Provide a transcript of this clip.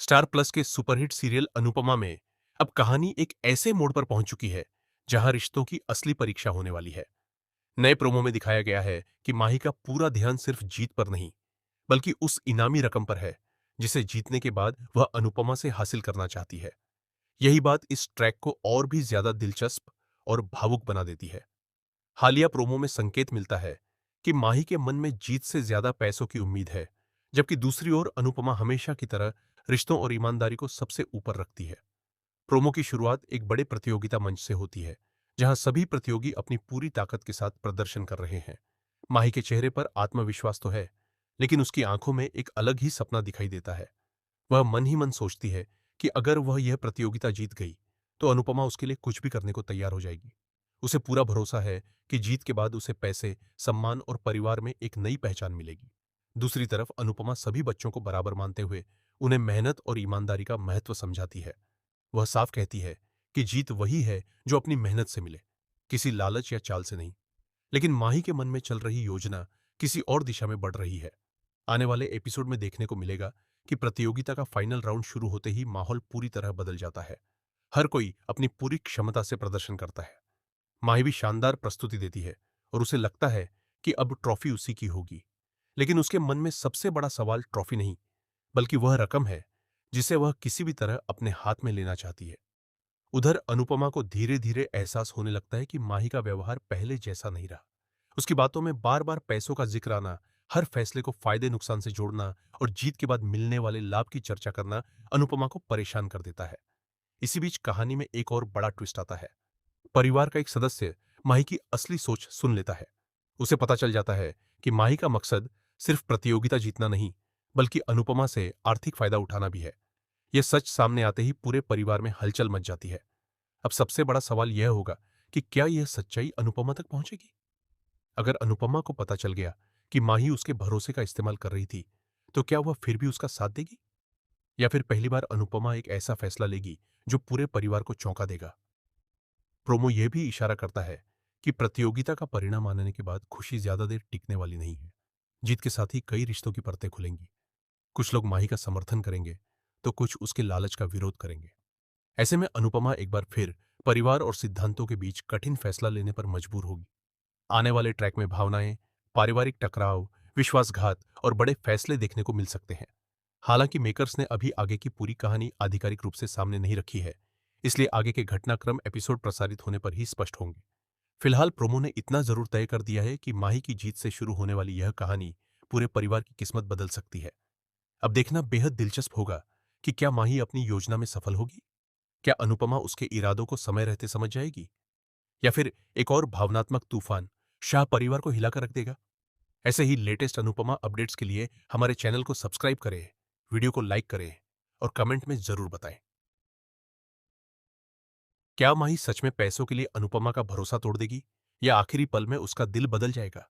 Star plus के superhit serial Anupama में अब कहानी एक ऐसे मोड़ पर पहुंच चुकी है जहां रिश्तों की असली परीक्षा होने वाली है। नए प्रोमो में दिखाया गया है कि माही का पूरा ध्यान सिर्फ जीत पर नहीं, बल्कि उस इनामी रकम पर है जिसे जीतने के बाद वह अनुपमा से हासिल करना चाहती है। यही बात इस ट्रैक को और भी ज्यादा दिलचस्प और भावुक बना देती है। हालिया प्रोमो में संकेत मिलता है कि माही के मन में जीत से ज्यादा पैसों की उम्मीद है, जबकि दूसरी ओर अनुपमा हमेशा की तरह रिश्तों और ईमानदारी को सबसे ऊपर रखती है। प्रोमो की शुरुआत एक बड़े प्रतियोगिता मंच से होती है, जहां सभी प्रतियोगी अपनी पूरी ताकत के साथ प्रदर्शन कर रहे हैं। माही के चेहरे पर आत्मविश्वास तो है, लेकिन उसकी आंखों में एक अलग ही सपना दिखाई देता है। वह मन ही मन सोचती है कि अगर वह यह प्रतियोगिता जीत गई, तो अनुपमा उसके लिए कुछ भी करने को तैयार हो जाएगी। उसे पूरा भरोसा है कि जीत के बाद उसे पैसे, सम्मान और परिवार में एक नई पहचान मिलेगी। दूसरी तरफ अनुपमा सभी बच्चों को बराबर मानते हुए उन्हें मेहनत और ईमानदारी का महत्व समझाती है। वह साफ कहती है कि जीत वही है जो अपनी मेहनत से मिले, किसी लालच या चाल से नहीं। लेकिन माही के मन में चल रही योजना किसी और दिशा में बढ़ रही है। आने वाले एपिसोड में देखने को मिलेगा कि प्रतियोगिता का फाइनल राउंड शुरू होते ही माहौल पूरी तरह बदल जाता है। हर कोई अपनी पूरी क्षमता से प्रदर्शन करता है। माही भी शानदार प्रस्तुति देती है और उसे लगता है कि अब ट्रॉफी उसी की होगी। लेकिन उसके मन में सबसे बड़ा सवाल ट्रॉफी नहीं, बल्कि वह रकम है जिसे वह किसी भी तरह अपने हाथ में लेना चाहती है। उधर अनुपमा को धीरे धीरे एहसास होने लगता है कि माही का व्यवहार पहले जैसा नहीं रहा। उसकी बातों में बार बार पैसों का जिक्र आना, हर फैसले को फायदे नुकसान से जोड़ना और जीत के बाद मिलने वाले लाभ की चर्चा करना अनुपमा को परेशान कर देता है। इसी बीच कहानी में एक और बड़ा ट्विस्ट आता है। परिवार का एक सदस्य माही की असली सोच सुन लेता है। उसे पता चल जाता है कि माही का मकसद सिर्फ प्रतियोगिता जीतना नहीं, बल्कि अनुपमा से आर्थिक फायदा उठाना भी है। यह सच सामने आते ही पूरे परिवार में हलचल मच जाती है। अब सबसे बड़ा सवाल यह होगा कि क्या यह सच्चाई अनुपमा तक पहुंचेगी? अगर अनुपमा को पता चल गया कि माही उसके भरोसे का इस्तेमाल कर रही थी, तो क्या वह फिर भी उसका साथ देगी? या फिर पहली बार अनुपमा एक ऐसा फैसला लेगी जो पूरे परिवार को चौंका देगा? प्रोमो यह भी इशारा करता है कि प्रतियोगिता का परिणाम आने के बाद खुशी ज्यादा देर टिकने वाली नहीं है। जीत के साथ ही कई रिश्तों की परतें खुलेंगी। कुछ लोग माही का समर्थन करेंगे, तो कुछ उसके लालच का विरोध करेंगे। ऐसे में अनुपमा एक बार फिर परिवार और सिद्धांतों के बीच कठिन फैसला लेने पर मजबूर होगी। आने वाले ट्रैक में भावनाएं, पारिवारिक टकराव, विश्वासघात और बड़े फैसले देखने को मिल सकते हैं। हालांकि मेकर्स ने अभी आगे की पूरी कहानी आधिकारिक रूप से सामने नहीं रखी है, इसलिए आगे के घटनाक्रम एपिसोड प्रसारित होने पर ही स्पष्ट होंगे। फिलहाल प्रोमो ने इतना जरूर तय कर दिया है कि माही की जीत से शुरू होने वाली यह कहानी पूरे परिवार की किस्मत बदल सकती है। अब देखना बेहद दिलचस्प होगा कि क्या माही अपनी योजना में सफल होगी? क्या अनुपमा उसके इरादों को समय रहते समझ जाएगी? या फिर एक और भावनात्मक तूफान शाह परिवार को हिलाकर रख देगा? ऐसे ही लेटेस्ट अनुपमा अपडेट्स के लिए हमारे चैनल को सब्सक्राइब करें, वीडियो को लाइक करें और कमेंट में जरूर बताएं। क्या माही सच में पैसों के लिए अनुपमा का भरोसा तोड़ देगी या आखिरी पल में उसका दिल बदल जाएगा?